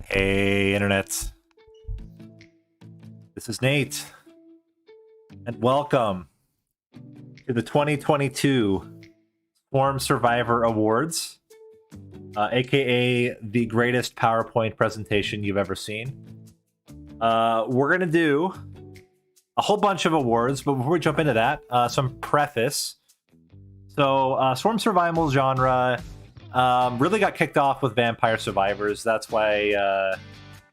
Hey, Internet. This is Nate, and welcome to the 2022 Swarm Survivor Awards, aka the greatest PowerPoint presentation you've ever seen. We're going to do a whole bunch of awards, but before we jump into that, some preface. So, Swarm Survival genre really got kicked off with Vampire Survivors. That's why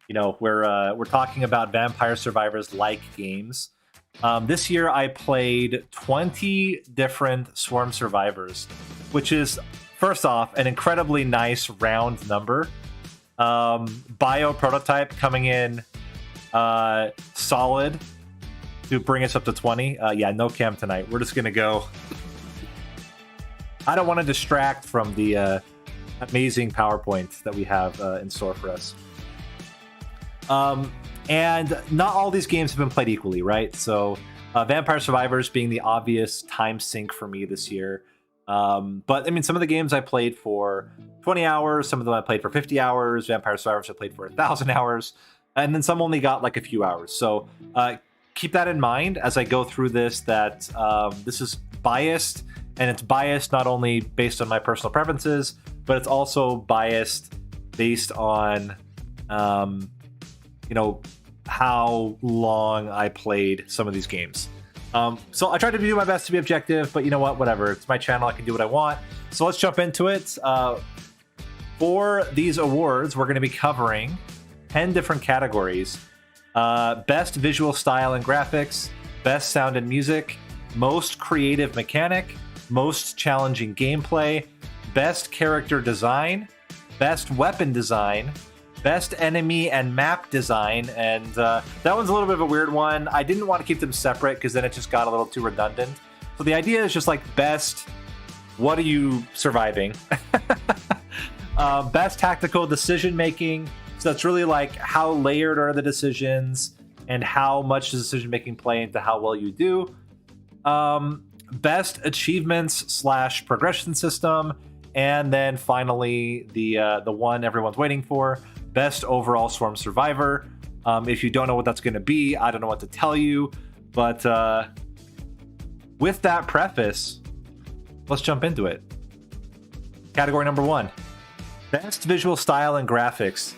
we're talking about Vampire Survivors-like games. This year I played 20 different Swarm Survivors, which is, first off, an incredibly nice round number. Bio Prototype coming in solid to bring us up to 20. Yeah, no cam tonight. We're just gonna go. I don't want to distract from the amazing PowerPoint that we have in store for us. And not all these games have been played equally, right? So Vampire Survivors being the obvious time sink for me this year. But I mean, some of the games I played for 20 hours, some of them I played for 50 hours, Vampire Survivors I played for 1,000 hours, and then some only got like a few hours. So keep that in mind as I go through this, that this is biased, and it's biased not only based on my personal preferences, but it's also biased based on how long I played some of these games. So I tried to do my best to be objective, but you know what, whatever. It's my channel, I can do what I want. So let's jump into it. For these awards, we're going to be covering 10 different categories. Best visual style and graphics, best sound and music, most creative mechanic, most challenging gameplay, best character design, best weapon design, best enemy and map design, and that one's a little bit of a weird one. I didn't want to keep them separate because then it just got a little too redundant. So the idea is just like best, what are you surviving? Best tactical decision making. So that's really like how layered are the decisions and how much does decision making play into how well you do. Best achievements / progression system, and then finally the one everyone's waiting for, best overall Swarm Survivor. If you don't know what that's going to be, I don't know what to tell you, but with that preface, let's jump into it. Category number 1, best visual style and graphics.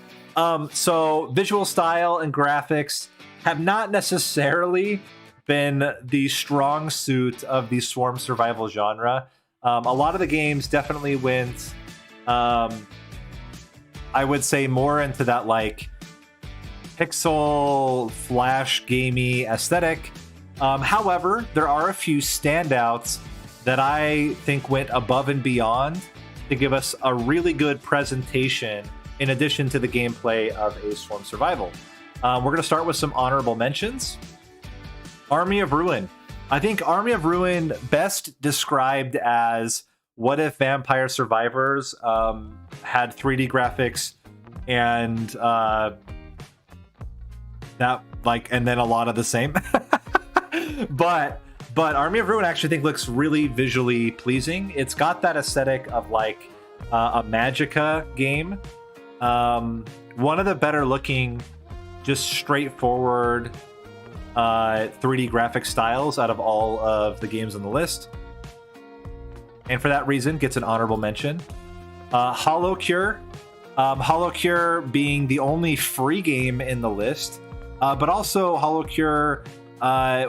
So visual style and graphics have not necessarily been the strong suit of the Swarm Survival genre. A lot of the games definitely went, I would say, more into that like pixel flash gamey aesthetic. However, there are a few standouts that I think went above and beyond to give us a really good presentation in addition to the gameplay of a Swarm Survival. We're going to start with some honorable mentions. Army of Ruin. I think Army of Ruin best described as what if Vampire Survivors had 3D graphics and and then a lot of the same. but Army of Ruin I actually think looks really visually pleasing. It's got that aesthetic of like a Magicka game. One of the better looking, just straightforward 3D graphic styles out of all of the games on the list, and for that reason gets an honorable mention. HoloCure. HoloCure being the only free game in the list, but also HoloCure,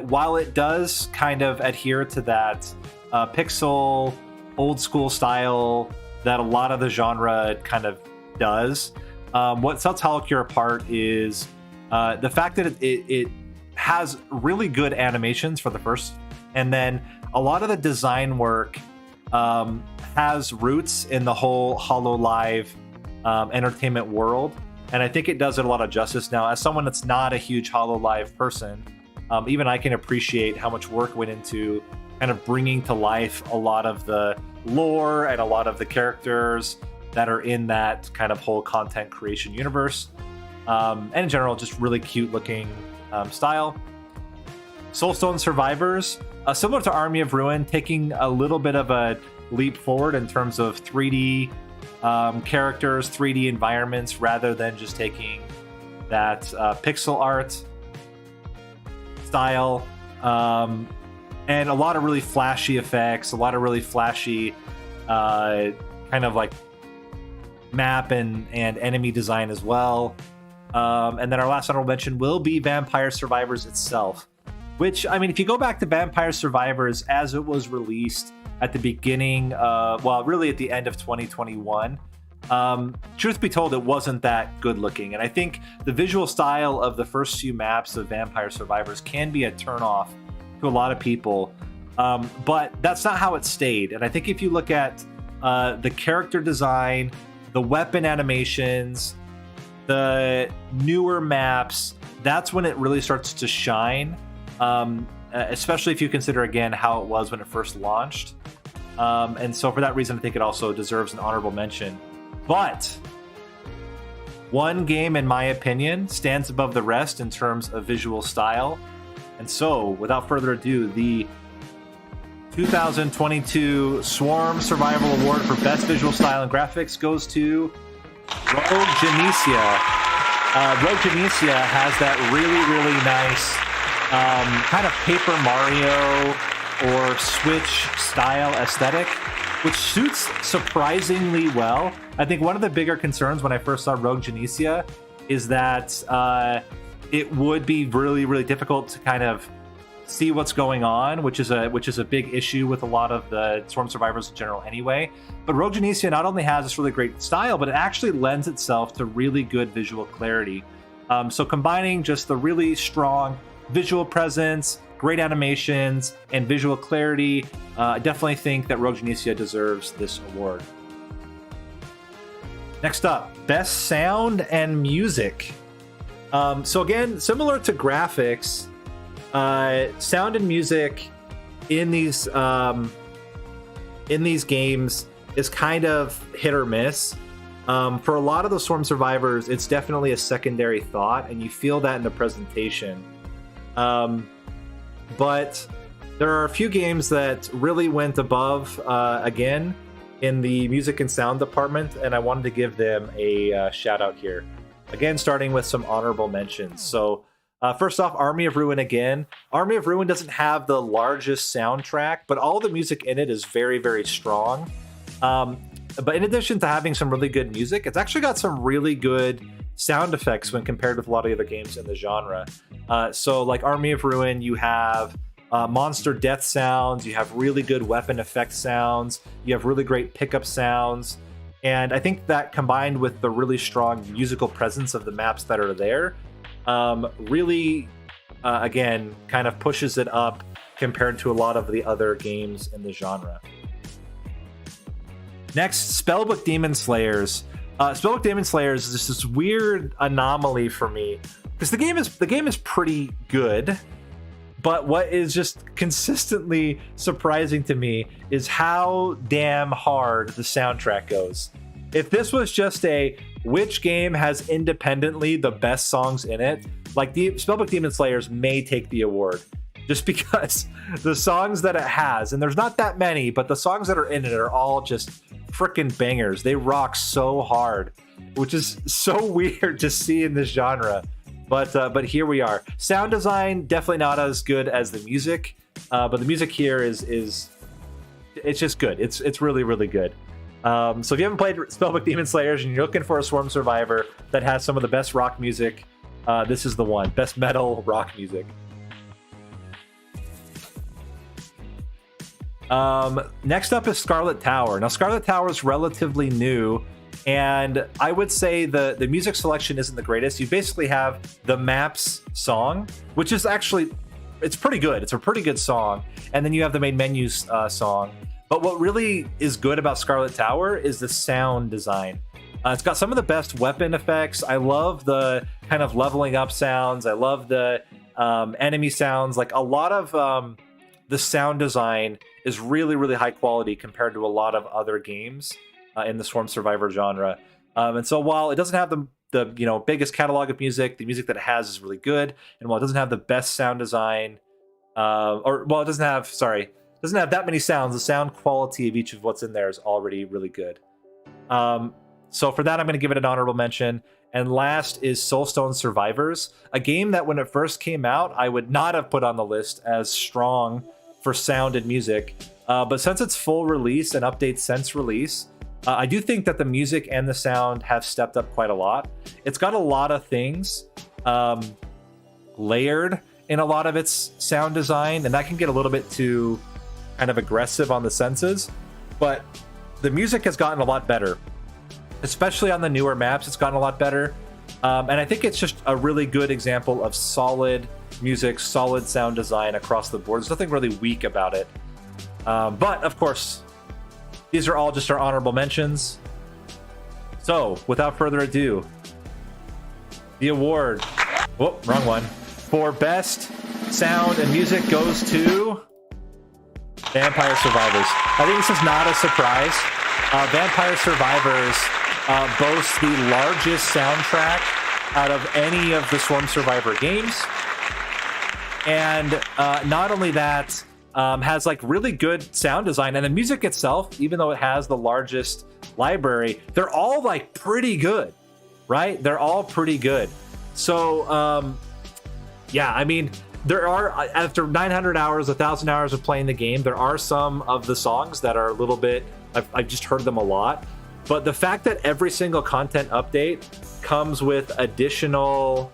while it does kind of adhere to that pixel old school style that a lot of the genre kind of does, what sets HoloCure apart is the fact that it has really good animations for the first, and then a lot of the design work has roots in the whole HoloLive entertainment world, and I think it does it a lot of justice. Now, as someone that's not a huge HoloLive person, even I can appreciate how much work went into kind of bringing to life a lot of the lore and a lot of the characters that are in that kind of whole content creation universe, and in general just really cute looking style. Soulstone Survivors, similar to Army of Ruin, taking a little bit of a leap forward in terms of 3D characters, 3D environments, rather than just taking that pixel art style. And a lot of really flashy effects, a lot of really flashy kind of like map and enemy design as well. And then our last honorable mention will be Vampire Survivors itself, which, I mean, if you go back to Vampire Survivors as it was released at the beginning, well, really at the end of 2021, truth be told, it wasn't that good looking. And I think the visual style of the first few maps of Vampire Survivors can be a turnoff to a lot of people. But that's not how it stayed. And I think if you look at the character design, the weapon animations, the newer maps, that's when it really starts to shine. Especially if you consider, again, how it was when it first launched. And so for that reason, I think it also deserves an honorable mention. But one game, in my opinion, stands above the rest in terms of visual style. And so, without further ado, the 2022 Swarm Survival Award for Best Visual Style and Graphics goes to Rogue Genesia. Rogue Genesia has that really, really nice kind of Paper Mario or Switch style aesthetic, which suits surprisingly well. I think one of the bigger concerns when I first saw Rogue Genesia is that it would be really, really difficult to kind of see what's going on, which is a big issue with a lot of the Swarm Survivors in general anyway. But Rogue Genesia not only has this really great style, but it actually lends itself to really good visual clarity. So combining just the really strong visual presence, great animations, and visual clarity, I definitely think that Rogue Genesia deserves this award. Next up, Best Sound and Music. So again, similar to graphics, sound and music in these games is kind of hit or miss. For a lot of the Swarm Survivors, it's definitely a secondary thought, and you feel that in the presentation. But there are a few games that really went above, again, in the music and sound department, and I wanted to give them a shout out here. Again, starting with some honorable mentions. So first off, Army of Ruin again. Army of Ruin doesn't have the largest soundtrack, but all the music in it is very, very strong. But in addition to having some really good music, it's actually got some really good sound effects when compared with a lot of the other games in the genre. So like Army of Ruin, you have monster death sounds, you have really good weapon effect sounds, you have really great pickup sounds. And I think that combined with the really strong musical presence of the maps that are there, really, again, kind of pushes it up compared to a lot of the other games in the genre. Next, Spellbook Demon Slayers. Spellbook Demon Slayers is just this weird anomaly for me, because the game is pretty good. But what is just consistently surprising to me is how damn hard the soundtrack goes. If this was just which game has independently the best songs in it, like the Spellbook Demon Slayers may take the award, just because the songs that it has, and there's not that many, but the songs that are in it are all just freaking bangers. They rock so hard, which is so weird to see in this genre. But here we are. Sound design definitely not as good as the music, but the music here is it's just good. It's really, really good. So if you haven't played Spellbook Demon Slayers and you're looking for a Swarm Survivor that has some of the best rock music, this is the one. Best metal rock music. Next up is Scarlet Tower. Now, Scarlet Tower is relatively new, and I would say the music selection isn't the greatest. You basically have the maps song, which is actually, it's pretty good. It's a pretty good song. And then you have the main menu song. But what really is good about Scarlet Tower is the sound design. It's got some of the best weapon effects. I love the kind of leveling up sounds. I love the enemy sounds. Like a lot of the sound design is really, really high quality compared to a lot of other games in the Swarm Survivor genre. And so while it doesn't have the biggest catalog of music, the music that it has is really good. And while it doesn't have the best sound design, it doesn't have that many sounds, the sound quality of each of what's in there is already really good. So for that, I'm going to give it an honorable mention. And last is Soulstone Survivors, a game that when it first came out, I would not have put on the list as strong for sound and music. But since its full release and updates since release, I do think that the music and the sound have stepped up quite a lot. It's got a lot of things layered in a lot of its sound design, and that can get a little bit too kind of aggressive on the senses. But the music has gotten a lot better, especially on the newer maps. It's gotten a lot better. And I think it's just a really good example of solid music, solid sound design across the board. There's nothing really weak about it. But of course, these are all just our honorable mentions. So without further ado, the award, wrong one, for best sound and music goes to Vampire Survivors. I think this is not a surprise. Vampire Survivors boasts the largest soundtrack out of any of the Swarm Survivor games. And not only that, has like really good sound design, and the music itself, even though it has the largest library, they're all like pretty good, right? They're all pretty good. So yeah, I mean, there are, after 900 hours, 1,000 hours of playing the game, there are some of the songs that are a little bit, I've just heard them a lot. But the fact that every single content update comes with additional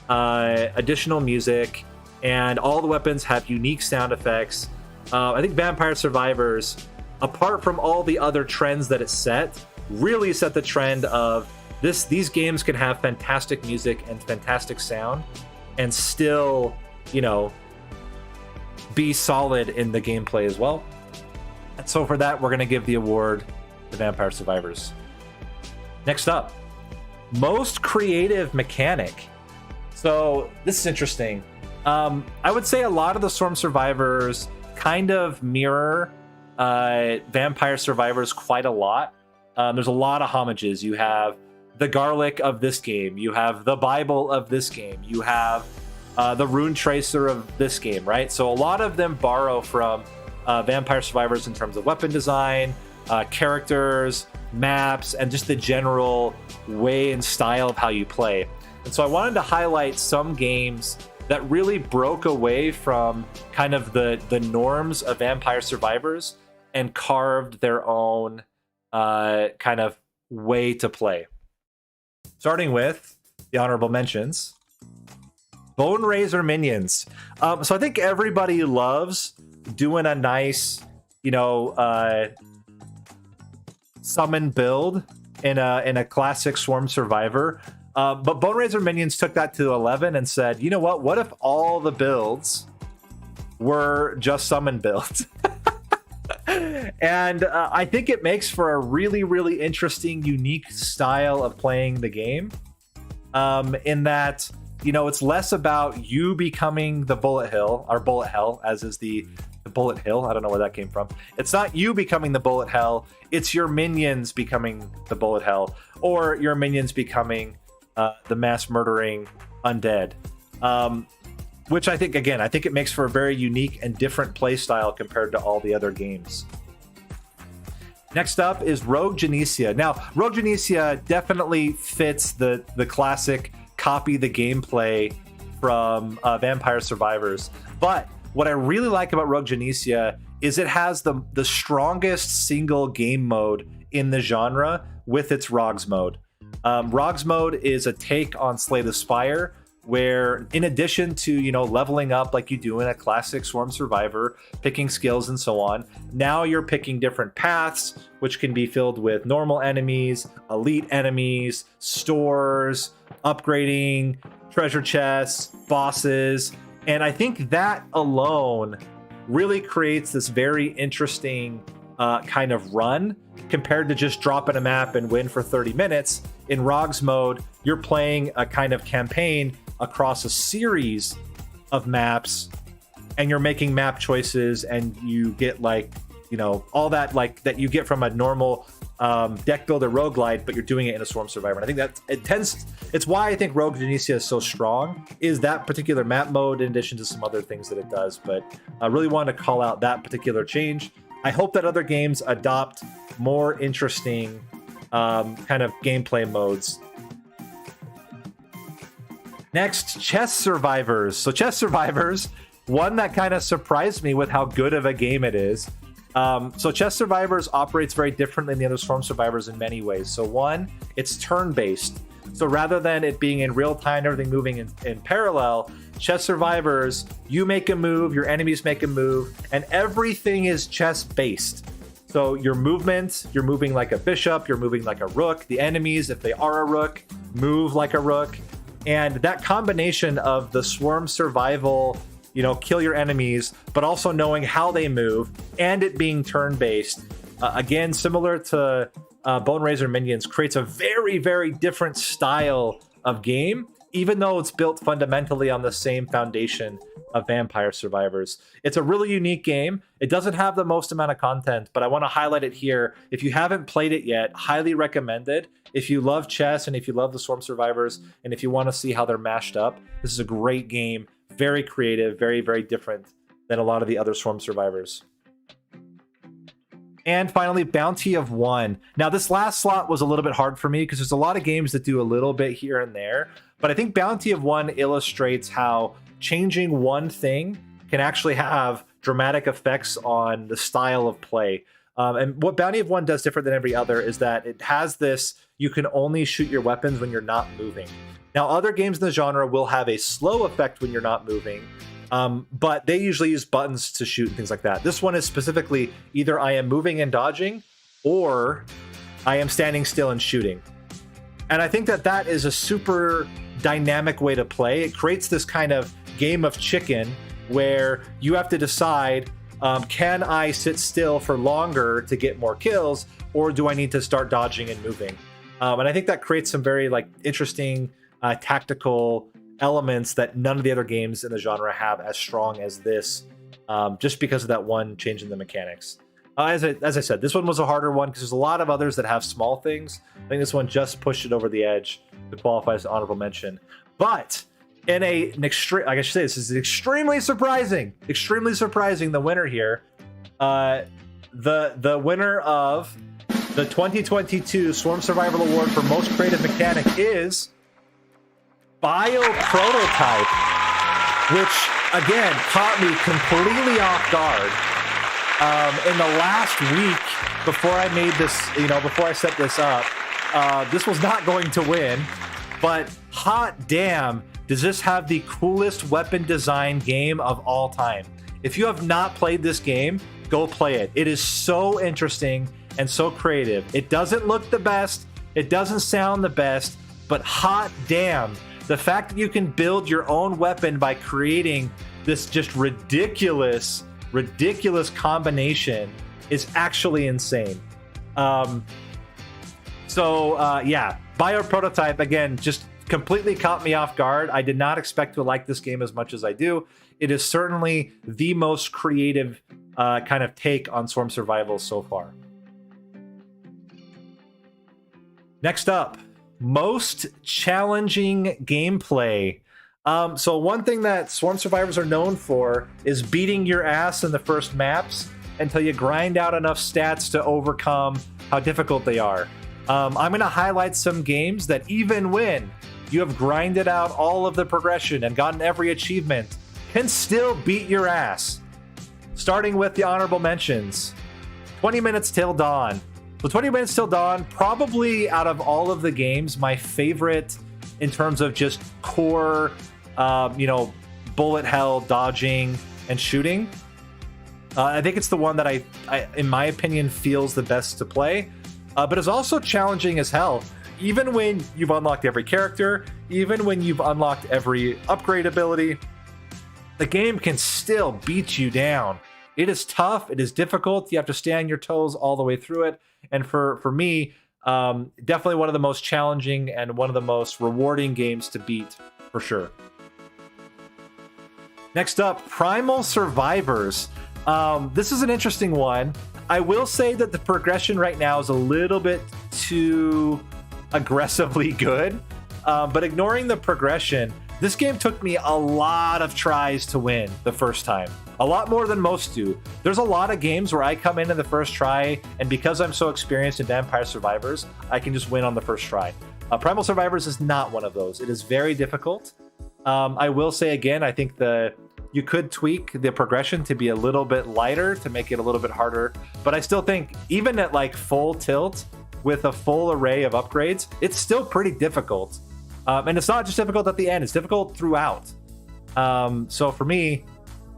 music, and all the weapons have unique sound effects, I think Vampire Survivors, apart from all the other trends that it set, really set the trend of these games can have fantastic music and fantastic sound and still, you know, be solid in the gameplay as well. And so for that, we're going to give the award to Vampire Survivors. Next up, most creative mechanic. So this is interesting. I would say a lot of the Swarm Survivors kind of mirror Vampire Survivors quite a lot. There's a lot of homages. You have the garlic of this game, you have the Bible of this game, you have the Rune Tracer of this game, right? So a lot of them borrow from Vampire Survivors in terms of weapon design, characters, maps, and just the general way and style of how you play. And so I wanted to highlight some games that really broke away from kind of the norms of Vampire Survivors and carved their own kind of way to play. Starting with the honorable mentions, Bone Razor Minions. So I think everybody loves doing a nice, you know, summon build in a classic Swarm Survivor. But Bone Razor Minions took that to 11 and said, you know what if all the builds were just summon builds? And I think it makes for a really, really interesting, unique style of playing the game. In that, you know, it's less about you becoming the Bullet Hill, or Bullet Hell, as is the Bullet Hill. I don't know where that came from. It's not you becoming the Bullet Hell. It's your minions becoming the Bullet Hell, or your minions becoming the mass murdering undead. Which I think it makes for a very unique and different play style compared to all the other games. Next up is Rogue Genesia. Now, Rogue Genesia definitely fits the classic copy the gameplay from Vampire Survivors. But what I really like about Rogue Genesia is it has the strongest single game mode in the genre with its Rogs mode. Rogs mode is a take on Slay the Spire, where in addition to, you know, leveling up like you do in a classic Swarm Survivor, picking skills and so on, now you're picking different paths, which can be filled with normal enemies, elite enemies, stores, upgrading, treasure chests, bosses. And I think that alone really creates this very interesting kind of run compared to just dropping a map and win for 30 minutes. In Rogs mode, you're playing a kind of campaign across a series of maps, and you're making map choices, and you get, like, you know, all that like that you get from a normal deck builder roguelite, but you're doing it in a Swarm Survivor. And I think that it's why I think Rogue Genesia is so strong, is that particular map mode in addition to some other things that it does. But I really wanted to call out that particular change. I hope that other games adopt more interesting kind of gameplay modes. Next, Chess Survivors. So Chess Survivors, one that kind of surprised me with how good of a game it is. So Chess Survivors operates very differently than the other Swarm Survivors in many ways. So one, it's turn-based. So rather than it being in real time, everything moving in parallel, Chess Survivors, you make a move, your enemies make a move, and everything is chess-based. So your movement, you're moving like a bishop, you're moving like a rook. The enemies, if they are a rook, move like a rook. And that combination of the swarm survival, kill your enemies, but also knowing how they move, and it being turn-based, again, similar to Bone Razor Minions, creates a very, very different style of game, even though it's built fundamentally on the same foundation of Vampire Survivors. It's a really unique game. It doesn't have the most amount of content, but I want to highlight it here. If you haven't played it yet, highly recommended. If you love chess and if you love the Swarm Survivors, and if you want to see how they're mashed up, this is a great game. Very creative, very, very different than a lot of the other Swarm Survivors. And finally, Bounty of One. Now, this last slot was a little bit hard for me because there's a lot of games that do a little bit here and there. But I think Bounty of One illustrates how changing one thing can actually have dramatic effects on the style of play. And what Bounty of One does different than every other is that it has this, you can only shoot your weapons when you're not moving. Now, other games in the genre will have a slow effect when you're not moving, but they usually use buttons to shoot and things like that. This one is specifically either I am moving and dodging, or I am standing still and shooting. And I think that that is a super dynamic way to play. It creates this kind of game of chicken where you have to decide, can I sit still for longer to get more kills, or do I need to start dodging and moving? And I think that creates some very interesting tactical elements that none of the other games in the genre have as strong as this, just because of that one change in the mechanics. As I said, this one was a harder one because there's a lot of others that have small things. I think this one just pushed it over the edge to qualify as an honorable mention. But in an extreme, like I should say, this is extremely surprising. Extremely surprising. The winner here, the winner of the 2022 Swarm Survival Award for Most Creative Mechanic is Bioprototype, which again caught me completely off guard. In the last week before I made this, before I set this up, this was not going to win, but hot damn, does this have the coolest weapon design game of all time. If you have not played this game, go play it. It is so interesting and so creative. It doesn't look the best, it doesn't sound the best, but hot damn, the fact that you can build your own weapon by creating this just ridiculous combination is actually insane. Yeah, Bioprototype, again, just completely caught me off guard. I did not expect to like this game as much as I do. It is certainly the most creative kind of take on Swarm Survival so far. Next up, most challenging gameplay. So one thing that Swarm Survivors are known for is beating your ass in the first maps until you grind out enough stats to overcome how difficult they are. I'm going to highlight some games that even when you have grinded out all of the progression and gotten every achievement, can still beat your ass. Starting with the honorable mentions. 20 Minutes Till Dawn. So 20 Minutes Till Dawn, probably out of all of the games, my favorite in terms of just core bullet hell, dodging, and shooting. I think it's the one that I in my opinion, feels the best to play, but it's also challenging as hell. Even when you've unlocked every character, even when you've unlocked every upgrade ability, the game can still beat you down. It is tough, it is difficult, you have to stay on your toes all the way through it, and for me, definitely one of the most challenging and one of the most rewarding games to beat, for sure. Next up, Primal Survivors. This is an interesting one. I will say that the progression right now is a little bit too aggressively good, but ignoring the progression, This game took me a lot of tries to win the first time. A lot more than most do. There's a lot of games where I come in the first try, and because I'm so experienced in Vampire Survivors, I can just win on the first try. Primal Survivors is not one of those. It is very difficult. I will say again, I think you could tweak the progression to be a little bit lighter to make it a little bit harder, but I still think even at like full tilt with a full array of upgrades, it's still pretty difficult. And it's not just difficult at the end, it's difficult throughout. So for me,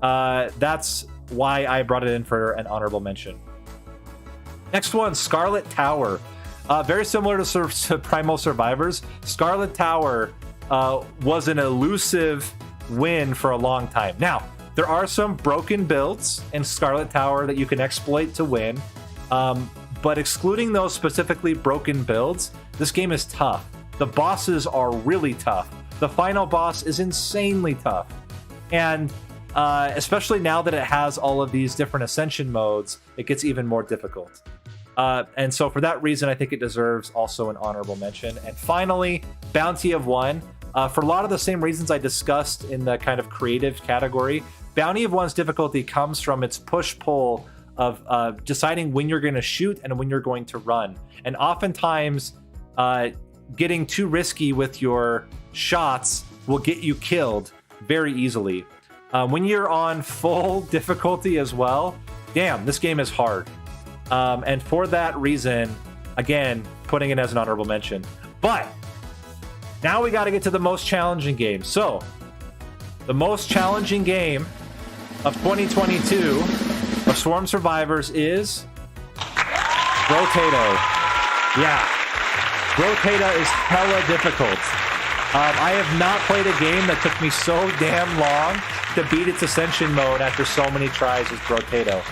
that's why I brought it in for an honorable mention. Next one, Scarlet Tower. Very similar to Primal Survivors, Scarlet Tower was an elusive win for a long time. Now, there are some broken builds in Scarlet Tower that you can exploit to win, but excluding those specifically broken builds, this game is tough. The bosses are really tough. The final boss is insanely tough. And especially now that it has all of these different ascension modes, it gets even more difficult. And so for that reason, I think it deserves also an honorable mention. And finally, Bounty of One. For a lot of the same reasons I discussed in the kind of creative category, Bounty of One's difficulty comes from its push-pull of deciding when you're going to shoot and when you're going to run. And oftentimes, getting too risky with your shots will get you killed very easily. When you're on full difficulty as well, damn, this game is hard. And for that reason, again, putting it as an honorable mention. But now we got to get to the most challenging game. So, the most challenging game of 2022 of Swarm Survivors is Brotato. Yeah, Brotato is hella difficult. I have not played a game that took me so damn long to beat its Ascension mode after so many tries as Brotato.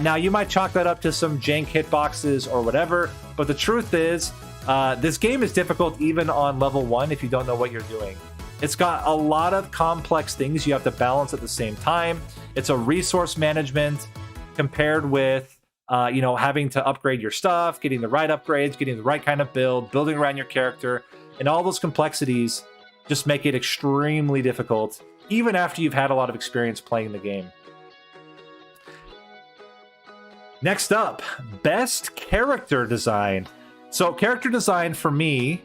Now, you might chalk that up to some jank hitboxes or whatever, but the truth is, this game is difficult even on level 1 if you don't know what you're doing. It's got a lot of complex things you have to balance at the same time. It's a resource management compared with, having to upgrade your stuff, getting the right upgrades, getting the right kind of build, building around your character, and all those complexities just make it extremely difficult, even after you've had a lot of experience playing the game. Next up, best character design. So character design for me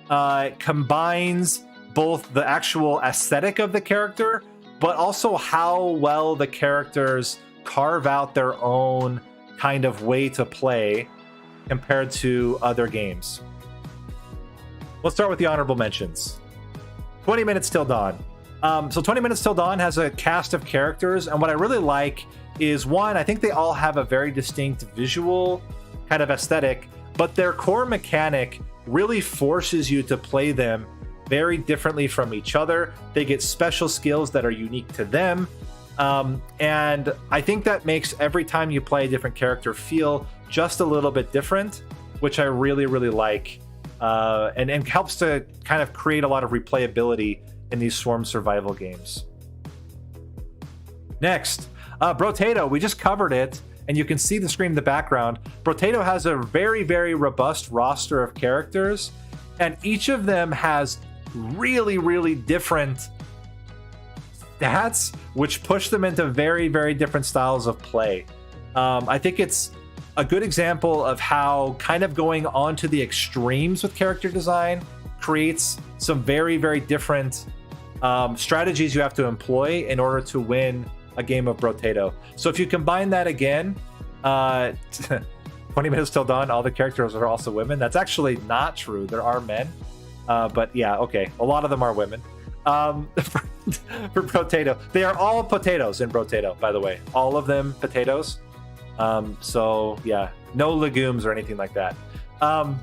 combines both the actual aesthetic of the character, but also how well the characters carve out their own kind of way to play compared to other games. Let's start with the honorable mentions. 20 Minutes Till Dawn. So 20 Minutes Till Dawn has a cast of characters, and what I really like is, one, I think they all have a very distinct visual kind of aesthetic, but their core mechanic really forces you to play them very differently from each other. They get special skills that are unique to them. And I think that makes every time you play a different character feel just a little bit different, which I really, really like. And helps to kind of create a lot of replayability in these Swarm survival games. Next, Brotato. We just covered it, and you can see the screen in the background. Brotato has a very, very robust roster of characters, and each of them has really, really different stats, which push them into very, very different styles of play. I think it's a good example of how kind of going on to the extremes with character design creates some very, very different strategies you have to employ in order to win a game of Brotato. So if you combine that again, 20 Minutes Till Dawn, all the characters are also women. That's actually not true. There are men. But yeah, okay. A lot of them are women. For Brotato. They are all potatoes in Brotato, by the way. All of them potatoes. So yeah, no legumes or anything like that. But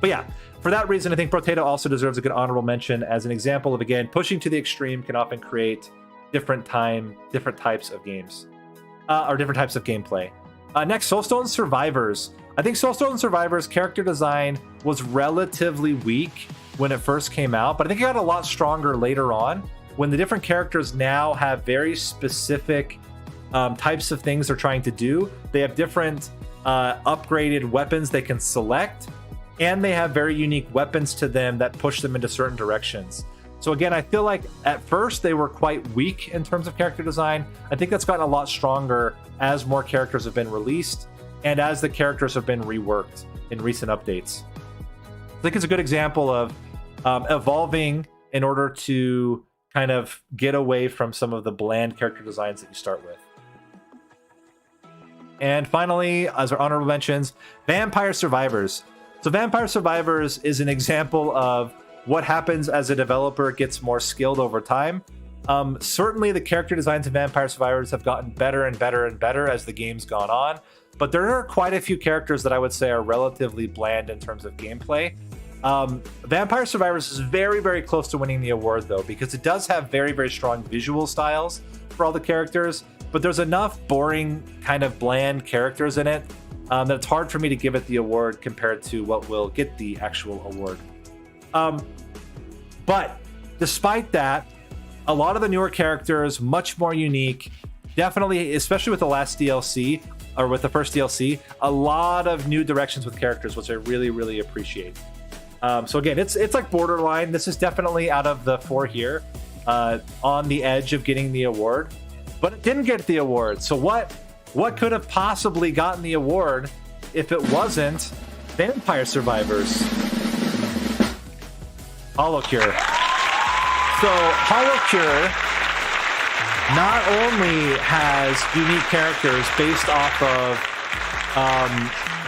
yeah, for that reason, I think Brotato also deserves a good honorable mention as an example of, again, pushing to the extreme can often create different types of games, or different types of gameplay. Next, Soulstone Survivors. I think Soulstone Survivors character design was relatively weak when it first came out, but I think it got a lot stronger later on when the different characters now have very specific types of things they're trying to do. They have different upgraded weapons they can select, and they have very unique weapons to them that push them into certain directions. So again, I feel like at first they were quite weak in terms of character design. I think that's gotten a lot stronger as more characters have been released and as the characters have been reworked in recent updates. I think it's a good example of evolving in order to kind of get away from some of the bland character designs that you start with. And finally, as our honorable mentions, Vampire Survivors. So Vampire Survivors is an example of what happens as a developer gets more skilled over time. Certainly the character designs in Vampire Survivors have gotten better and better and better as the game's gone on, but there are quite a few characters that I would say are relatively bland in terms of gameplay. Vampire Survivors is very, very close to winning the award though, because it does have very, very strong visual styles for all the characters, but there's enough boring, kind of bland characters in it that it's hard for me to give it the award compared to what will get the actual award. But despite that, a lot of the newer characters, much more unique, definitely, especially with the last DLC, or with the first DLC, a lot of new directions with characters, which I really, really appreciate. So again, it's like borderline. This is definitely out of the 4 here, on the edge of getting the award, but it didn't get the award. So what could have possibly gotten the award if it wasn't Vampire Survivors? HoloCure. So HoloCure not only has unique characters based off of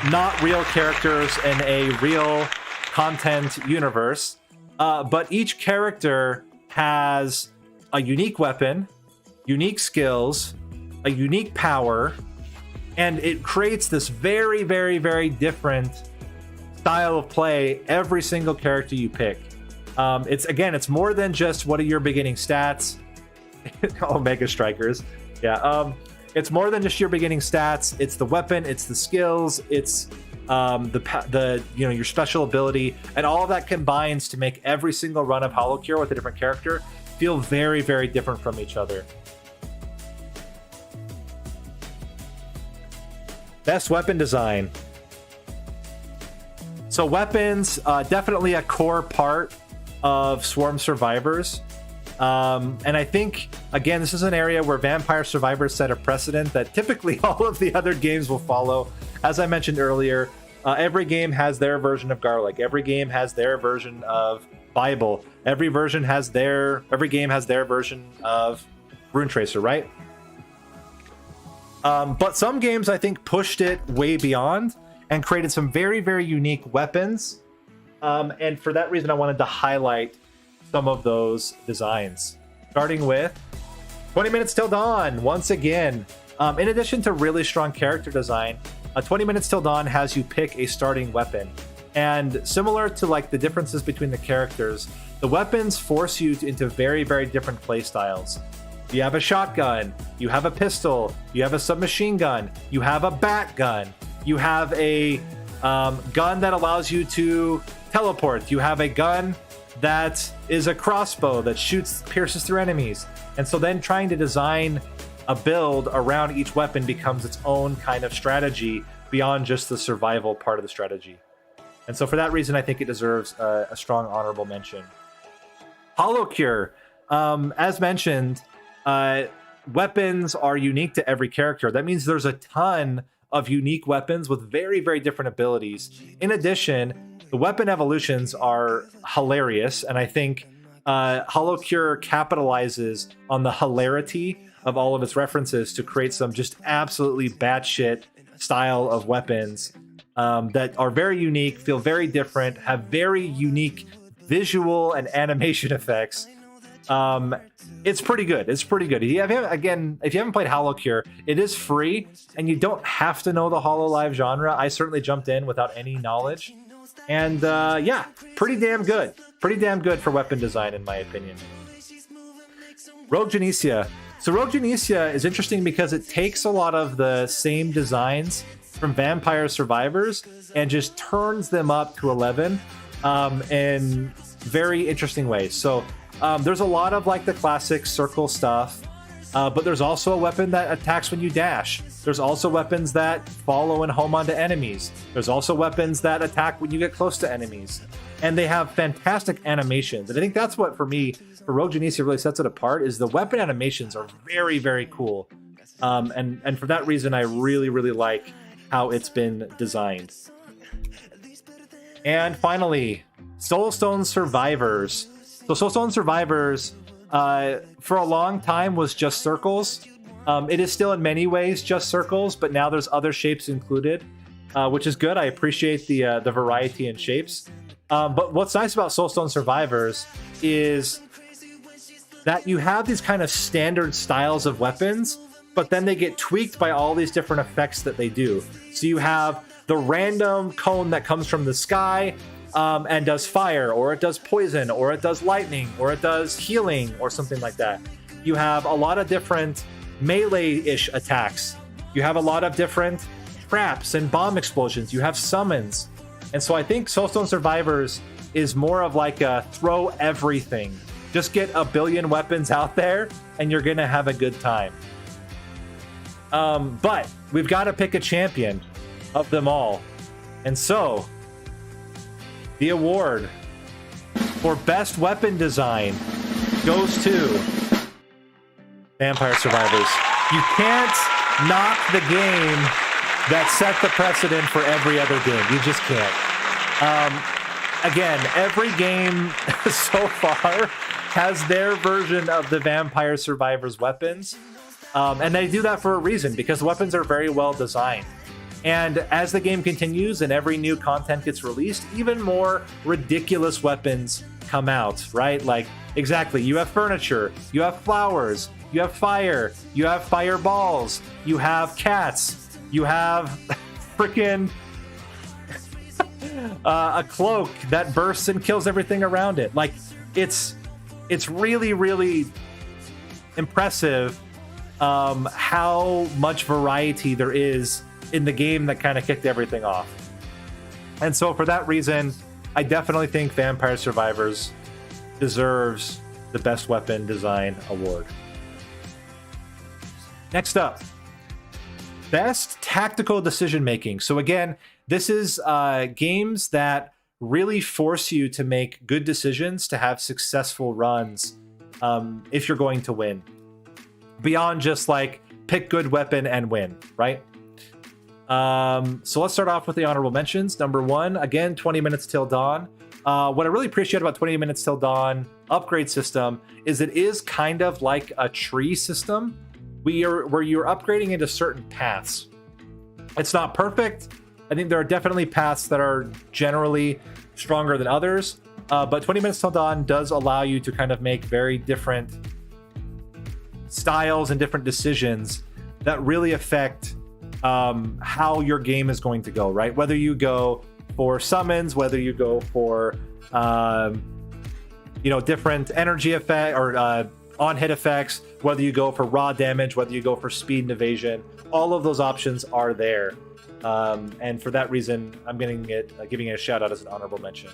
not real characters in a real content universe, but each character has a unique weapon, unique skills, a unique power, and it creates this very, very, very different style of play every single character you pick. It's more than just what are your beginning stats. Omega Strikers. Yeah. It's more than just your beginning stats. It's the weapon, it's the skills, it's your special ability, and all of that combines to make every single run of HoloCure with a different character feel very, very different from each other. Best weapon design. So weapons, definitely a core part of Swarm Survivors. And I think, again, this is an area where Vampire Survivors set a precedent that typically all of the other games will follow. As I mentioned earlier, every game has their version of Garlic. Every game has their version of Bible. Every game has their version of Rune Tracer, right? But some games, I think, pushed it way beyond and created some very, very unique weapons. And for that reason, I wanted to highlight some of those designs. Starting with 20 Minutes Till Dawn, once again. In addition to really strong character design, 20 Minutes Till Dawn has you pick a starting weapon. And similar to like the differences between the characters, the weapons force you into very, very different play styles. You have a shotgun, you have a pistol, you have a submachine gun, you have a bat gun, you have a gun that allows you to teleport, you have a gun that is a crossbow that pierces through enemies. And so then trying to design a build around each weapon becomes its own kind of strategy beyond just the survival part of the strategy. And so for that reason, I think it deserves a strong honorable mention. HoloCure, as mentioned, weapons are unique to every character. That means there's a ton of unique weapons with very, very different abilities. In addition, the weapon evolutions are hilarious, and I think HoloCure capitalizes on the hilarity of all of its references to create some just absolutely batshit style of weapons that are very unique, feel very different, have very unique visual and animation effects. It's pretty good. If you haven't played HoloCure, it is free, and you don't have to know the HoloLive genre. I certainly jumped in without any knowledge. And pretty damn good. Pretty damn good for weapon design, in my opinion. Rogue Genesia. So Rogue Genesia is interesting because it takes a lot of the same designs from Vampire Survivors and just turns them up to 11 in very interesting ways. So there's a lot of like the classic circle stuff. But there's also a weapon that attacks when you dash. There's also weapons that follow and home onto enemies. There's also weapons that attack when you get close to enemies. And they have fantastic animations. And I think that's what, for me, for Rogue Genesia really sets it apart, is the weapon animations are very, very cool. And for that reason, I really, really like how it's been designed. And finally, Soulstone Survivors. So Soulstone Survivors, for a long time, was just circles. It is still in many ways just circles, but now there's other shapes included, which is good. I appreciate the variety in shapes. But what's nice about Soulstone Survivors is that you have these kind of standard styles of weapons, but then they get tweaked by all these different effects that they do. So you have the random cone that comes from the sky and does fire, or it does poison, or it does lightning, or it does healing, or something like that. You have a lot of different melee-ish attacks. You have a lot of different traps and bomb explosions. You have summons. And so I think Soulstone Survivors is more of like a throw everything. Just get a billion weapons out there and you're going to have a good time. But we've got to pick a champion of them all. And so the award for best weapon design goes to Vampire Survivors. You can't knock the game that set the precedent for every other game. You just can't. Again, every game so far has their version of the Vampire Survivors weapons. And they do that for a reason, because the weapons are very well designed. And as the game continues and every new content gets released, even more ridiculous weapons come out, right? Like, exactly, you have furniture, you have flowers, you have fire, you have fireballs, you have cats, you have freaking a cloak that bursts and kills everything around it. Like, it's really, really impressive how much variety there is in the game that kind of kicked everything off. And so for that reason, I definitely think Vampire Survivors deserves the Best Weapon Design Award. Next up, Best Tactical Decision Making. So again, this is games that really force you to make good decisions to have successful runs if you're going to win. Beyond just like pick good weapon and win, right? So let's start off with the honorable mentions. Number one, again, 20 Minutes Till Dawn. What I really appreciate about 20 Minutes Till Dawn upgrade system is it is kind of like a tree system where you're upgrading into certain paths. It's not perfect. I think there are definitely paths that are generally stronger than others, but 20 Minutes Till Dawn does allow you to kind of make very different styles and different decisions that really affect how your game is going to go, right? Whether you go for summons, whether you go for different energy effect or on-hit effects, whether you go for raw damage, whether you go for speed and evasion, all of those options are there. And for that reason, I'm giving it a shout out as an honorable mention.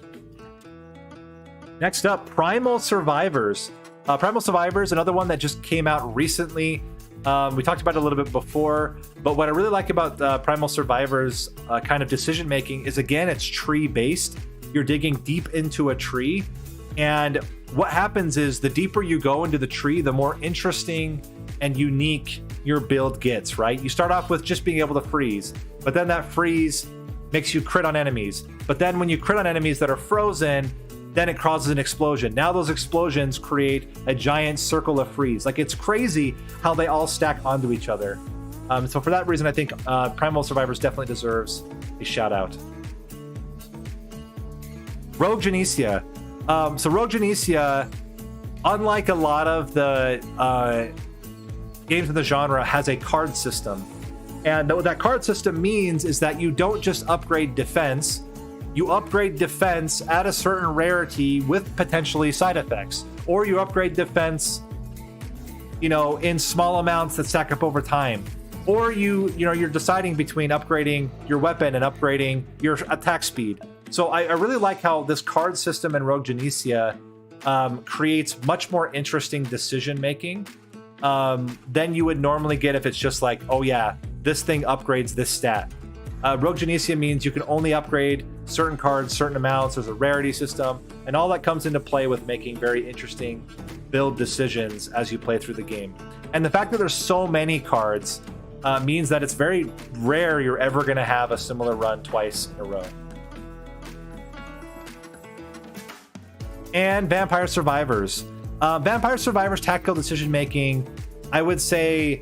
Next up, Primal Survivors. Primal Survivors, another one that just came out recently. We talked about it a little bit before, but what I really like about Primal Survivors kind of decision making is, again, it's tree based. You're digging deep into a tree, and what happens is the deeper you go into the tree, the more interesting and unique your build gets, right? You start off with just being able to freeze, but then that freeze makes you crit on enemies. But then when you crit on enemies that are frozen, then it causes an explosion. Now those explosions create a giant circle of freeze. Like, it's crazy how they all stack onto each other. So for that reason, I think Primal Survivors definitely deserves a shout out. Rogue Genesia. So Rogue Genesia, unlike a lot of the games in the genre, has a card system. And what that card system means is that you don't just upgrade defense, you upgrade defense at a certain rarity with potentially side effects. Or you upgrade defense, in small amounts that stack up over time. Or you're deciding between upgrading your weapon and upgrading your attack speed. So I really like how this card system in Rogue Genesia creates much more interesting decision making. than you would normally get if it's just like, oh yeah, this thing upgrades this stat. Rogue Genesia means you can only upgrade certain cards, certain amounts. There's a rarity system, and all that comes into play with making very interesting build decisions as you play through the game. And the fact that there's so many cards means that it's very rare you're ever going to have a similar run twice in a row. And Vampire Survivors. Vampire Survivors tactical decision making, I would say,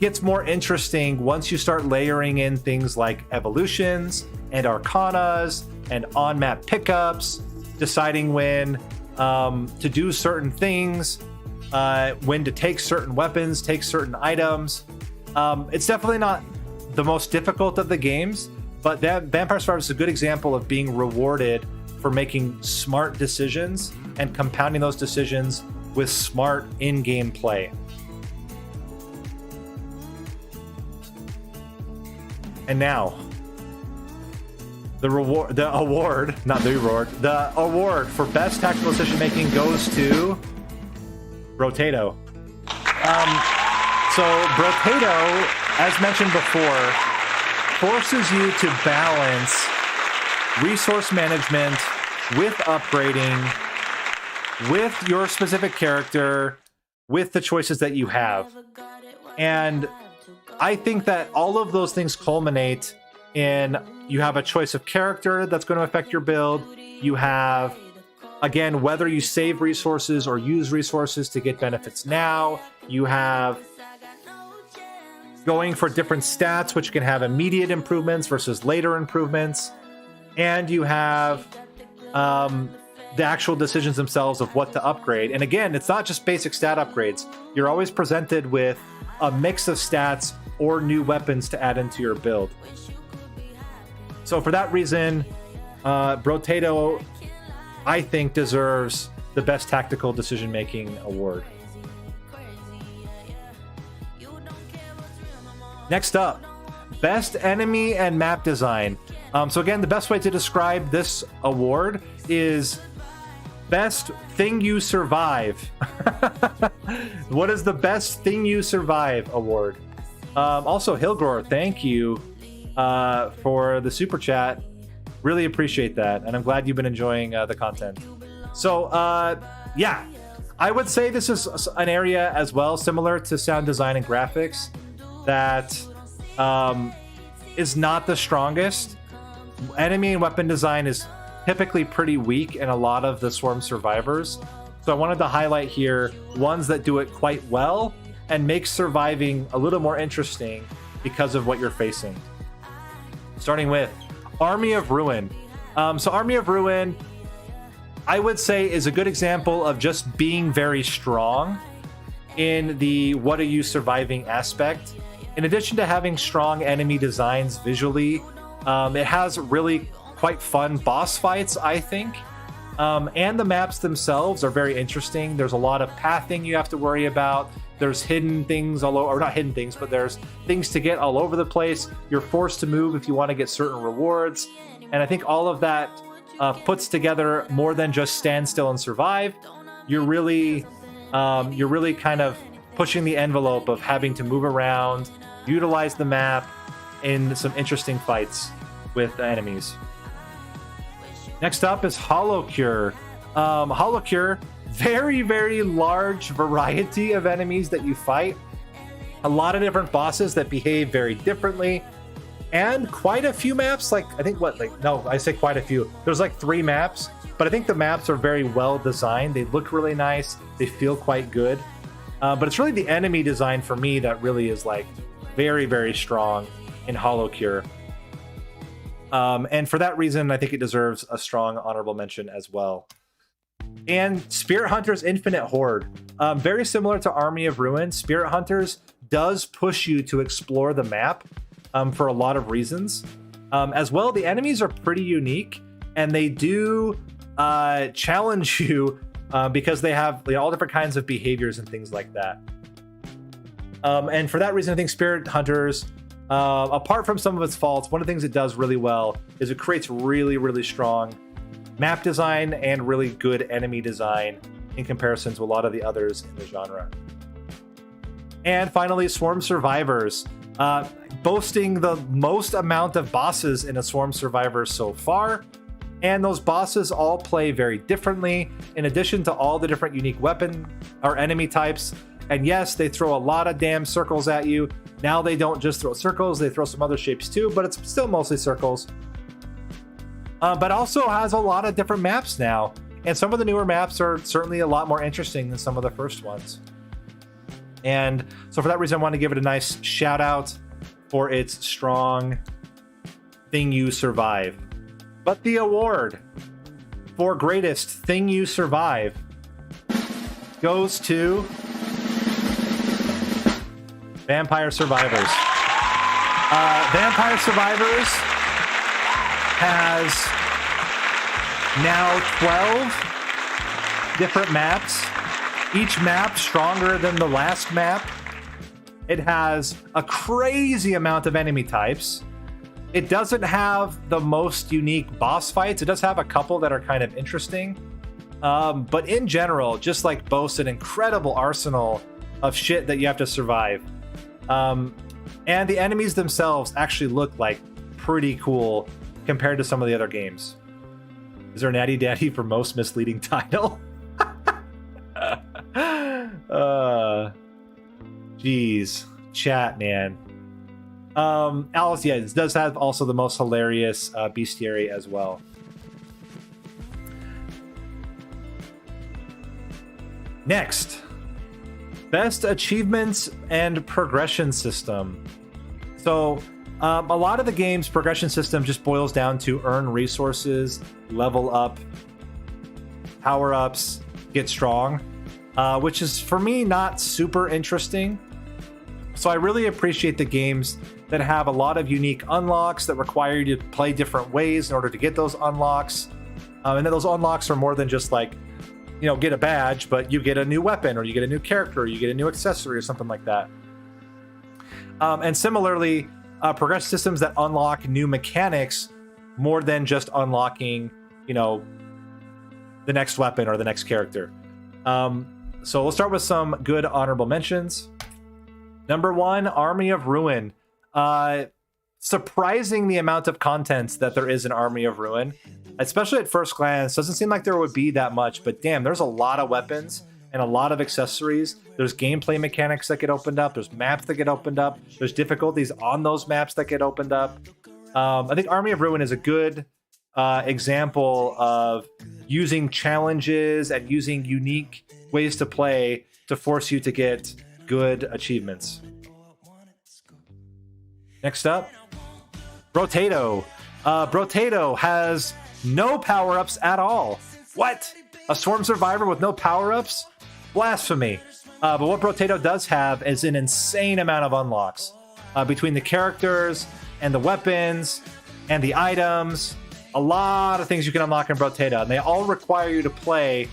gets more interesting once you start layering in things like evolutions and arcanas and on-map pickups, deciding when to do certain things, when to take certain weapons, take certain items. It's definitely not the most difficult of the games, but Vampire Survivors is a good example of being rewarded for making smart decisions and compounding those decisions with smart in-game play. And now, the award for best tactical decision making goes to Brotato. So Brotato, as mentioned before, forces you to balance resource management with upgrading, with your specific character, with the choices that you have. And I think that all of those things culminate in you have a choice of character that's going to affect your build. You have, again, whether you save resources or use resources to get benefits now. You have going for different stats, which can have immediate improvements versus later improvements. And you have the actual decisions themselves of what to upgrade. And again, it's not just basic stat upgrades. You're always presented with a mix of stats or new weapons to add into your build. So for that reason, Brotato, I think, deserves the best tactical decision-making award. Next up, best enemy and map design. So again, the best way to describe this award is best thing you survive. What is the best thing you survive award? Also, Hilgor, thank you for the super chat. Really appreciate that, and I'm glad you've been enjoying the content. So yeah, I would say this is an area as well, similar to sound design and graphics, that is not the strongest. Enemy and weapon design is typically pretty weak in a lot of the Swarm survivors. So I wanted to highlight here ones that do it quite well and make surviving a little more interesting because of what you're facing. Starting with Army of Ruin. So Army of Ruin, I would say, is a good example of just being very strong in the what are you surviving aspect. In addition to having strong enemy designs visually, it has really quite fun boss fights, I think. And the maps themselves are very interesting. There's a lot of pathing you have to worry about. There's hidden things all over, or not hidden things, but there's things to get all over the place. You're forced to move if you want to get certain rewards. And I think all of that puts together more than just stand still and survive. You're really kind of pushing the envelope of having to move around, utilize the map in some interesting fights with the enemies. Next up is Holocure. Holocure, very, very large variety of enemies that you fight. A lot of different bosses that behave very differently. And quite a few maps, I say quite a few. There's like 3 maps, but I think the maps are very well designed. They look really nice. They feel quite good. But it's really the enemy design for me that really is like very, very strong in Holocure. And for that reason, I think it deserves a strong honorable mention as well. And Spirit Hunters Infinite Horde. Very similar to Army of Ruin, Spirit Hunters does push you to explore the map for a lot of reasons. As well, the enemies are pretty unique, and they do challenge you because they have all different kinds of behaviors and things like that. And for that reason, I think Spirit Hunters, apart from some of its faults, one of the things it does really well is it creates really, really strong map design and really good enemy design in comparison to a lot of the others in the genre. And finally, Swarm Survivors, boasting the most amount of bosses in a Swarm Survivors so far. And those bosses all play very differently, in addition to all the different unique weapon or enemy types. And yes, they throw a lot of damn circles at you. Now they don't just throw circles, they throw some other shapes too, but it's still mostly circles. But also has a lot of different maps now. And some of the newer maps are certainly a lot more interesting than some of the first ones. And so for that reason, I want to give it a nice shout out for its strong Thing You Survive. But the award for greatest Thing You Survive goes to Vampire Survivors. Vampire Survivors has now 12 different maps, each map stronger than the last map. It has a crazy amount of enemy types. It doesn't have the most unique boss fights. It does have a couple that are kind of interesting. But in general, just like boasts an incredible arsenal of shit that you have to survive. And the enemies themselves actually look like pretty cool compared to some of the other games. Is there an Natty Daddy for most misleading title? Jeez, chat, man. Alice, yeah, it does have also the most hilarious bestiary as well. Next, best achievements and progression system. So a lot of the game's progression system just boils down to earn resources, level up, power-ups, get strong, which is, for me, not super interesting. So I really appreciate the games that have a lot of unique unlocks that require you to play different ways in order to get those unlocks. And then those unlocks are more than just like, you know, get a badge, but you get a new weapon, or you get a new character, or you get a new accessory, or something like that. And similarly, progression systems that unlock new mechanics more than just unlocking, you know, the next weapon or the next character. So we'll start with some good honorable mentions. Number 1, Army of Ruin. Surprising the amount of content that there is in Army of Ruin, especially at first glance. Doesn't seem like there would be that much, but damn, there's a lot of weapons and a lot of accessories. There's gameplay mechanics that get opened up. There's maps that get opened up. There's difficulties on those maps that get opened up. I think Army of Ruin is a good example of using challenges and using unique ways to play to force you to get good achievements. Next up, Brotato. Brotato has no power-ups at all. What? A Swarm Survivor with no power-ups? Blasphemy. But what Brotato does have is an insane amount of unlocks between the characters and the weapons and the items. A lot of things you can unlock in Brotato, and they all require you to play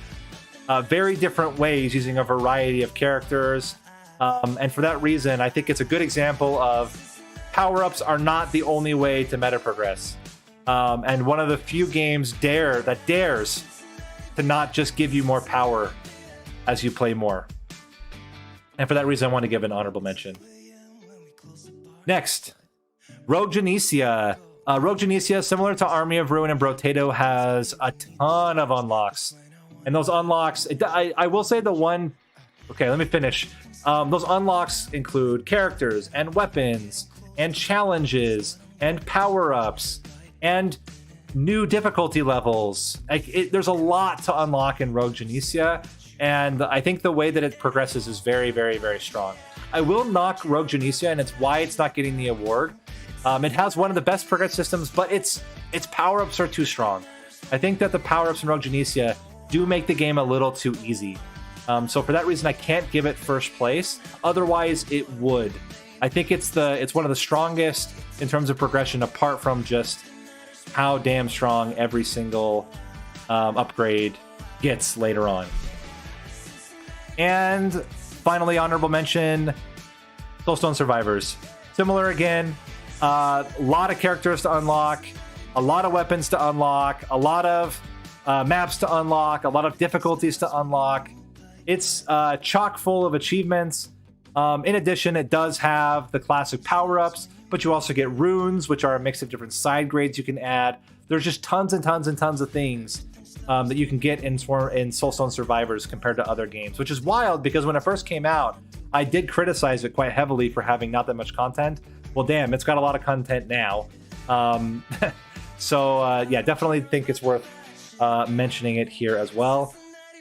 very different ways using a variety of characters. And for that reason, I think it's a good example of power-ups are not the only way to meta progress. And one of the few games that dares to not just give you more power as you play more. And for that reason, I want to give an honorable mention. Next, Rogue Genesia. Rogue Genesia, similar to Army of Ruin and Brotato, has a ton of unlocks. And those unlocks, I will say the one... Okay, let me finish. Those unlocks include characters and weapons and challenges and power-ups and new difficulty levels. There's a lot to unlock in Rogue Genesia, and I think the way that it progresses is very, very, very strong. I will knock Rogue Genesia, and it's why it's not getting the award. It has one of the best progress systems, but its power-ups are too strong. I think that the power-ups in Rogue Genesia do make the game a little too easy. So for that reason, I can't give it first place. Otherwise, it would. I think it's one of the strongest in terms of progression, apart from just how damn strong every single upgrade gets later on. And finally, honorable mention, Soulstone Survivors. Similar again, a lot of characters to unlock, a lot of weapons to unlock, a lot of maps to unlock, a lot of difficulties to unlock. It's chock full of achievements. In addition, it does have the classic power-ups, but you also get runes, which are a mix of different side grades you can add. There's just tons and tons and tons of things that you can get in Soulstone Survivors compared to other games, which is wild because when it first came out, I did criticize it quite heavily for having not that much content. Well, damn, it's got a lot of content now. So yeah, definitely think it's worth mentioning it here as well.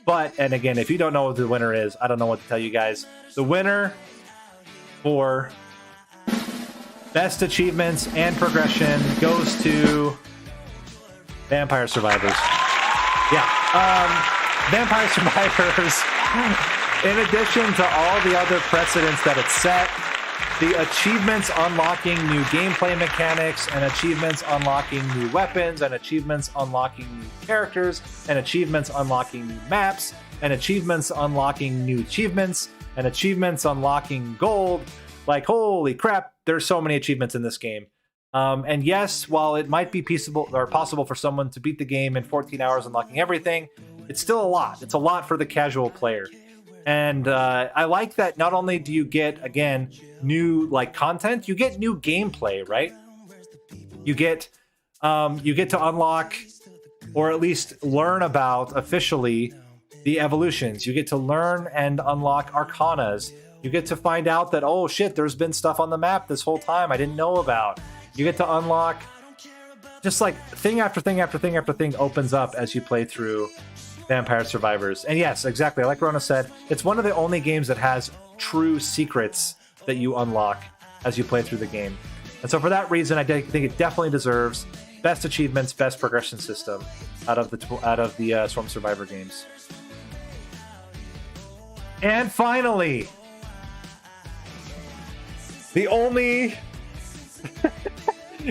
But, and again, if you don't know what the winner is, I don't know what to tell you guys. The winner for best achievements and progression goes to Vampire Survivors. Yeah, Vampire Survivors, in addition to all the other precedents that it set, the achievements unlocking new gameplay mechanics, and achievements unlocking new weapons, and achievements unlocking new characters, and achievements unlocking new maps, and achievements unlocking new achievements, and achievements unlocking gold. Like, holy crap, there's so many achievements in this game. And yes, while it might be possible for someone to beat the game in 14 hours unlocking everything, it's still a lot. It's a lot for the casual player. And I like that not only do you get, again, new like content, you get new gameplay, right? You get to unlock, or at least learn about officially, the evolutions. You get to learn and unlock arcanas. You get to find out that, oh shit, there's been stuff on the map this whole time I didn't know about. You get to unlock just like thing after thing after thing after thing opens up as you play through Vampire Survivors. And yes, exactly, like Rona said, it's one of the only games that has true secrets that you unlock as you play through the game. And so for that reason, I think it definitely deserves best achievements, best progression system out of the Swarm Survivor games. And finally, the only,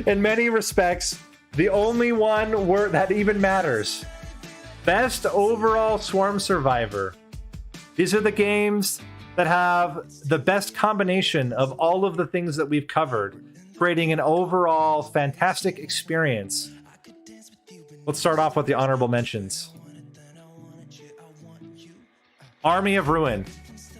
in many respects, the only one word that even matters. Best overall Swarm Survivor. These are the games that have the best combination of all of the things that we've covered, creating an overall fantastic experience. Let's start off with the honorable mentions. Army of Ruin.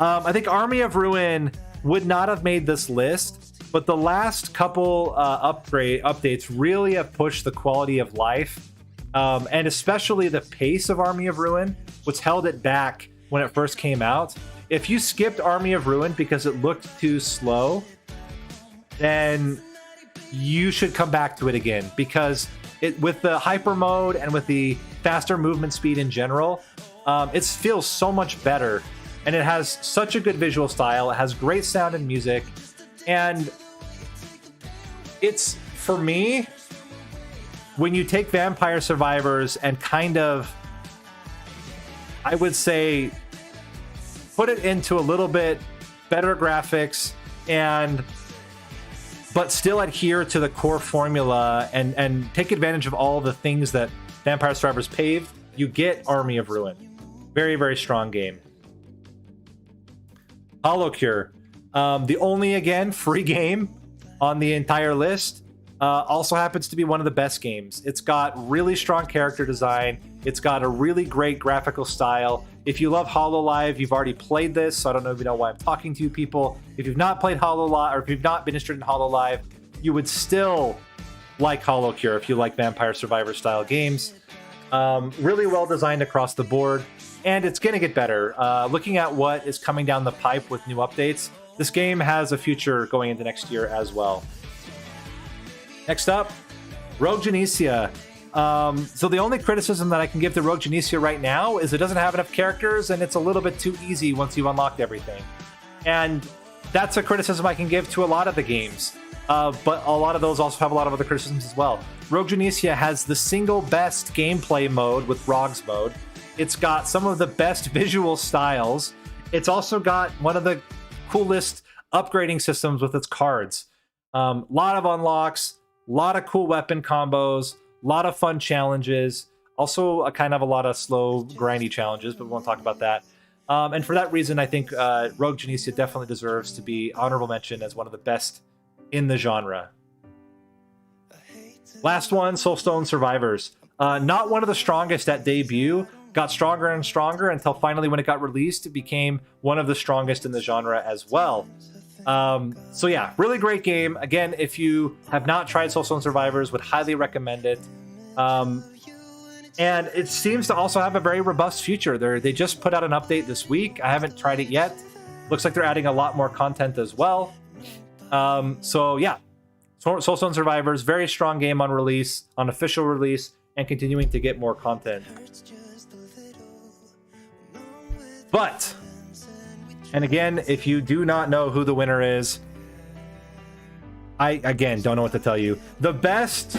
I think Army of Ruin would not have made this list, but the last couple updates really have pushed the quality of life, and especially the pace of Army of Ruin, which held it back when it first came out. If you skipped Army of Ruin because it looked too slow, then you should come back to it again, because with the hyper mode and with the faster movement speed in general, it feels so much better, and it has such a good visual style. It has great sound and music, and it's, for me, when you take Vampire Survivors and kind of, I would say, put it into a little bit better graphics, but still adhere to the core formula and take advantage of all the things that Vampire Survivors paved, you get Army of Ruin. Very, very strong game. HoloCure. The only, again, free game on the entire list. Also happens to be one of the best games. It's got really strong character design. It's got a really great graphical style. If you love HoloLive, you've already played this, so I don't know if you know why I'm talking to you people. If you've not played HoloLive, or if you've not been interested in HoloLive, you would still like HoloCure if you like Vampire Survivor style games. Really well designed across the board, and it's going to get better. Looking at what is coming down the pipe with new updates, this game has a future going into next year as well. Next up, Rogue Genesia. So the only criticism that I can give to Rogue Genesia right now is it doesn't have enough characters, and it's a little bit too easy once you've unlocked everything. And that's a criticism I can give to a lot of the games. But a lot of those also have a lot of other criticisms as well. Rogue Genesia has the single best gameplay mode with ROGS mode. It's got some of the best visual styles. It's also got one of the coolest upgrading systems with its cards. Lot of unlocks, a lot of cool weapon combos, a lot of fun challenges, also a lot of slow, grindy challenges, but we won't talk about that. And for that reason, I think Rogue Genesia definitely deserves to be honorable mention as one of the best in the genre. Last one, Soulstone Survivors. Not one of the strongest at debut, got stronger and stronger until finally when it got released, it became one of the strongest in the genre as well. So yeah, really great game. Again, if you have not tried Soulstone Survivors, would highly recommend it. And it seems to also have a very robust future. They just put out an update this week. I haven't tried it yet. Looks like they're adding a lot more content as well. So yeah, Soulstone Survivors, very strong game on release, on official release, and continuing to get more content. But, and again, if you do not know who the winner is, I, again, don't know what to tell you. The best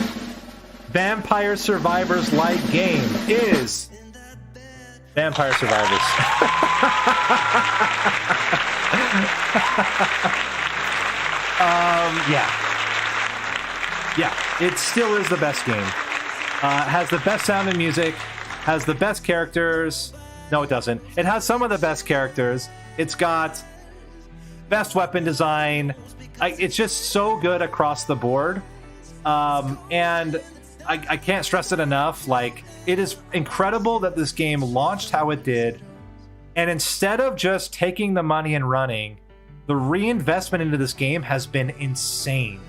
Vampire Survivors-like game is Vampire Survivors. Yeah, it still is the best game. Has the best sound and music, has the best characters. No, it doesn't. It has some of the best characters. It's got best weapon design. It's just so good across the board. And I can't stress it enough. Like, it is incredible that this game launched how it did. And instead of just taking the money and running, the reinvestment into this game has been insane.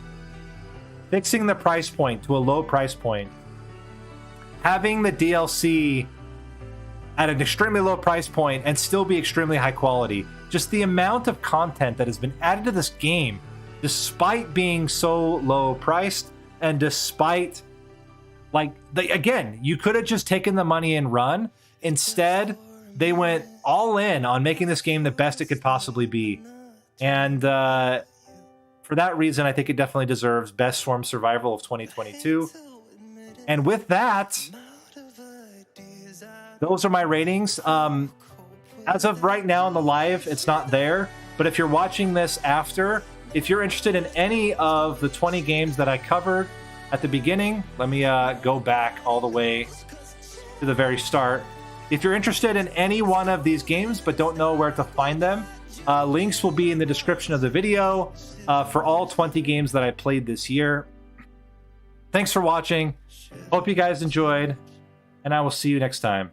Fixing the price point to a low price point. Having the DLC at an extremely low price point and still be extremely high quality. Just the amount of content that has been added to this game, despite being so low priced, and despite, like, again, you could have just taken the money and run. Instead, they went all in on making this game the best it could possibly be. And for that reason, I think it definitely deserves Best Swarm Survival of 2022. And with that, those are my ratings. As of right now in the live, it's not there. But if you're watching this after, if you're interested in any of the 20 games that I covered at the beginning, let me go back all the way to the very start. If you're interested in any one of these games but don't know where to find them, links will be in the description of the video for all 20 games that I played this year. Thanks for watching. Hope you guys enjoyed, and I will see you next time.